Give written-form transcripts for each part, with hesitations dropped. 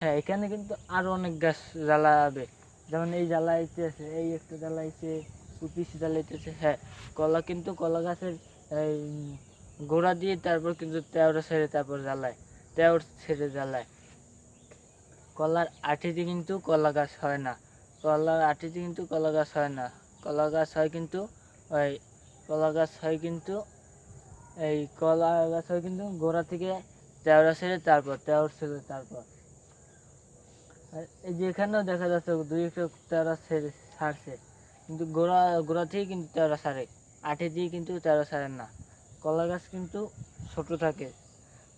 হ্যাঁ, এখানে কিন্তু আরো অনেক গাছ জ্বালাবে। যেমন এই জ্বালাইতেছে, এই একটা জ্বালাইছে, পিছু জ্বালাইতেছে। হ্যাঁ, কলা গাছের এই গোড়া দিয়ে তারপর কিন্তু তেওড়া ছেড়ে তারপর জ্বালায়, তেওড় ছেড়ে জ্বালায়। কলার আঠিতে কিন্তু কলা গাছ হয় না, কলার আঠিতে কিন্তু কলা গাছ হয় না। কলা গাছ হয় কিন্তু ওই কলা গাছ হয় কিন্তু এই কলা গাছ হয় কিন্তু গোড়া থেকে তেওড়া ছেড়ে তারপর তেওড় ছেড়ে তারপর। আর এই যে এখানেও দেখা যাচ্ছে দুই একটা তেওড়া ছেড়ে ছাড়ছে, কিন্তু গোড়া থেকে কিন্তু তেওড়া ছাড়ে, আঠি দিয়ে কিন্তু তেওড়া ছাড়ে না। কলা গাছ কিন্তু ছোট থাকে।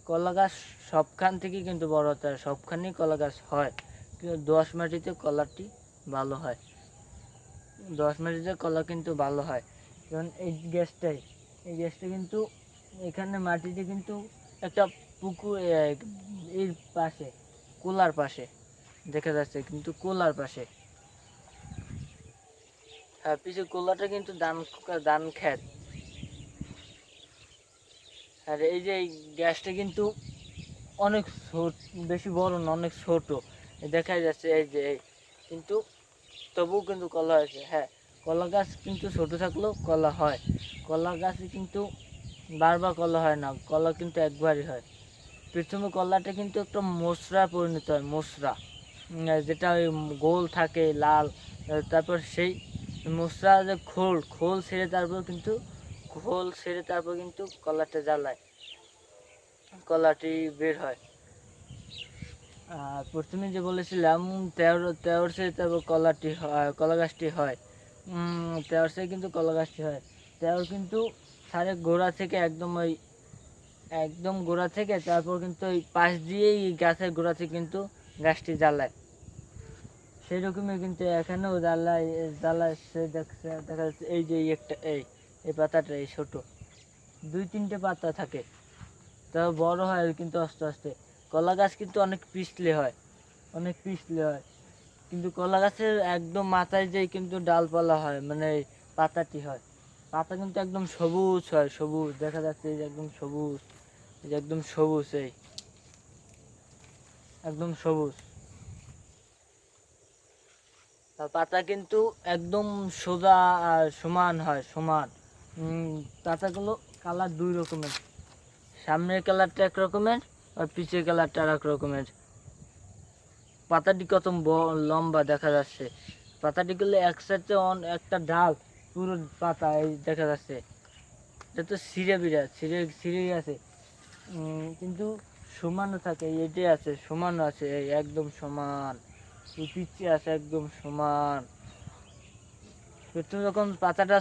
কলা গাছ সবখান থেকে কিন্তু বড় হতে হয়, সবখানেই কলা গাছ হয়, কিন্তু দোআঁশ মাটিতে কলাটি ভালো হয়। দোআঁশ মাটিতে কলা কিন্তু ভালো হয়। যেমন এই গ্যাসটা কিন্তু এখানে মাটিতে কিন্তু একটা পুকুর এর পাশে, কোলার পাশে দেখা যাচ্ছে, কিন্তু কোলার পাশে। হ্যাঁ, পিছনে কোলাটা কিন্তু ধান ক্ষেত। আর এই যে এই গ্যাসটা কিন্তু অনেক ছোট, বেশি বড় না, অনেক ছোট দেখা যাচ্ছে। এই যে কিন্তু তবুও কিন্তু কলা হয়েছে। হ্যাঁ, কলা গাছ কিন্তু ছোট থাকলেও কলা হয়। কলা গাছে কিন্তু বারবার কলা হয় না, কলা কিন্তু একবারই হয়। প্রথমে কলাটা কিন্তু একটা মসরা পরিণত হয়, মসরা, যেটা ওই গোল থাকে লাল। তারপর সেই মসরা যে খোল ছেড়ে তারপর কিন্তু কলাটা জ্বালায়, কলাটি বের হয়। আর প্রথমে যে বলেছিলাম তেওড় ছেড়ে তারপর কলাটি হয়, কলা গাছটি হয়। তেওড় ছেড়ে কিন্তু কলা গাছটি হয়। তেওড় কিন্তু সারে গোড়া থেকে একদম গোড়া থেকে তারপর কিন্তু ওই পাশ দিয়েই গাছের গোড়া থেকে কিন্তু গাছটি জ্বালায়। সেই রকমই কিন্তু এখানেও জ্বালায় দেখা যাচ্ছে। এই যে এই পাতাটা এই ছোট দুই তিনটে পাতা থাকে, তাও বড় হয় কিন্তু আস্তে আস্তে। কলা গাছ কিন্তু অনেক পিছলে হয়, কিন্তু কলা গাছের একদম মাথায় যেই কিন্তু ডালপালা হয়, মানে পাতাটি হয়, পাতা কিন্তু একদম সবুজ হয়, সবুজ দেখা যাচ্ছে। এই যে একদম সবুজ, এই যে একদম সবুজ, এই একদম সবুজ। আর পাতা কিন্তু একদম সোজা আর সমান হয়, সমান। পাতাগুলো কালার দুই রকমের, সামনের কালারটা এক রকমের আর পিছের কালারটা আর এক রকমের। পাতাটি কত লম্বা দেখা যাচ্ছে, পাতাটিগুলো একসাথে একটা ডাল, পুরো পাতা এই দেখা যাচ্ছে। এটা তো ছিঁড়ে আছে, কিন্তু সমানও থাকে, এটাই আছে সমানও আছে, এই একদম সমান। পিছিয়ে আছে একদম সমান। প্রথম যখন পাতাটা